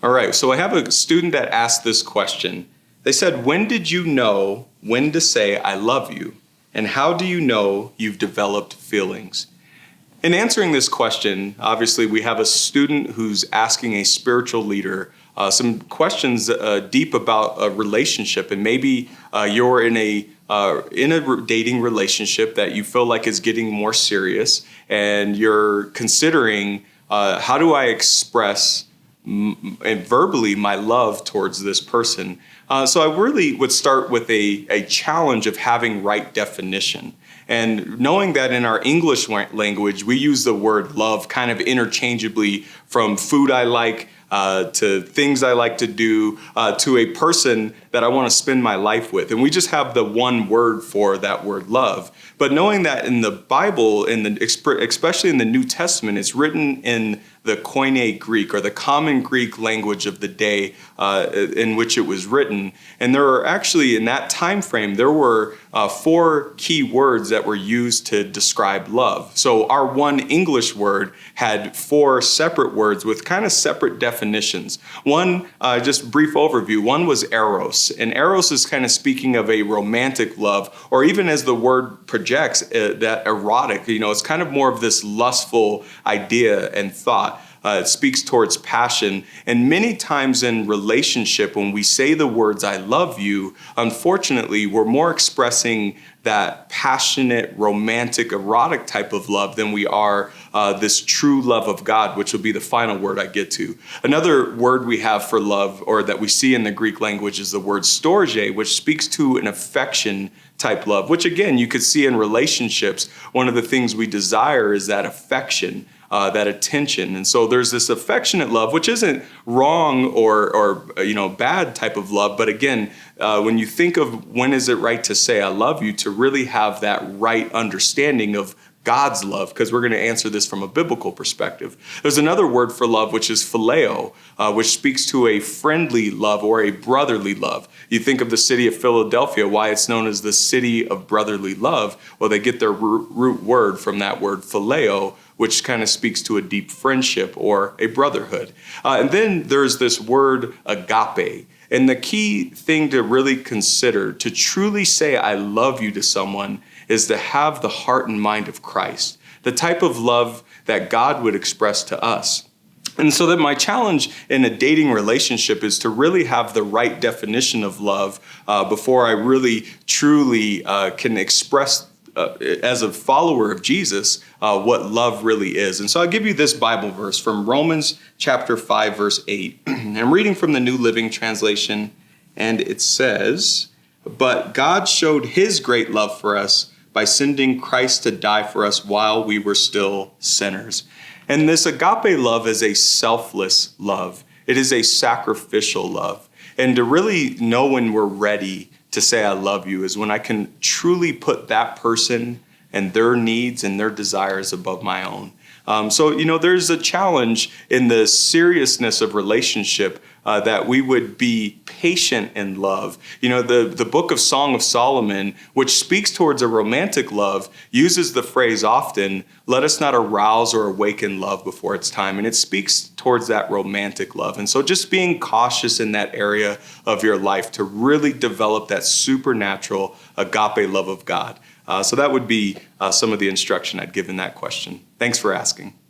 All right, so I have a student that asked this question. They said, when did you know when to say I love you? And how do you know you've developed feelings? In answering this question, obviously we have a student who's asking a spiritual leader some questions deep about a relationship, and maybe you're in a dating relationship that you feel like is getting more serious, and you're considering how do I express verbally my love towards this person. So I really would start with a challenge of having right definition. And knowing that in our English language, we use the word love kind of interchangeably, from food I like to things I like to do to a person that I want to spend my life with. And we just have the one word for that word love. But knowing that in the Bible, especially in the New Testament, it's written in the Koine Greek, or the common Greek language of the day in which it was written. And there are actually, in that time frame, there were 4 key words that were used to describe love. So our one English word had 4 separate words with kind of separate definitions. One, just brief overview, one was eros. And eros is kind of speaking of a romantic love, or even as the word projects, that erotic, it's kind of more of this lustful idea and thought. It speaks towards passion. And many times in relationship, when we say the words, I love you, unfortunately, we're more expressing that passionate, romantic, erotic type of love than we are this true love of God, which will be the final word I get to. Another word we have for love, or that we see in the Greek language, is the word storge, which speaks to an affection type love, which again, you could see in relationships. One of the things we desire is that affection, that attention. And so there's this affectionate love, which isn't wrong or bad type of love. But again, when you think of when is it right to say I love you, to really have that right understanding of God's love, because we're going to answer this from a biblical perspective. There's another word for love, which is phileo, which speaks to a friendly love or a brotherly love. You think of the city of Philadelphia, why it's known as the city of brotherly love. Well, they get their root word from that word phileo, which kind of speaks to a deep friendship or a brotherhood. And then there's this word agape. And the key thing to really consider, to truly say I love you to someone, is to have the heart and mind of Christ, the type of love that God would express to us. And so that my challenge in a dating relationship is to really have the right definition of love before I really truly can express as a follower of Jesus, what love really is. And so I'll give you this Bible verse from Romans chapter 5, verse 8. I'm reading from the New Living Translation, and it says, "But God showed his great love for us by sending Christ to die for us while we were still sinners." And this agape love is a selfless love. It is a sacrificial love. And to really know when we're ready to say I love you is when I can truly put that person and their needs and their desires above my own. So there's a challenge in the seriousness of relationship that we would be patient in love. The book of Song of Solomon, which speaks towards a romantic love, uses the phrase often, let us not arouse or awaken love before it's time. And it speaks towards that romantic love. And so just being cautious in that area of your life to really develop that supernatural agape love of God. So that would be some of the instruction I'd give in that question. Thanks for asking.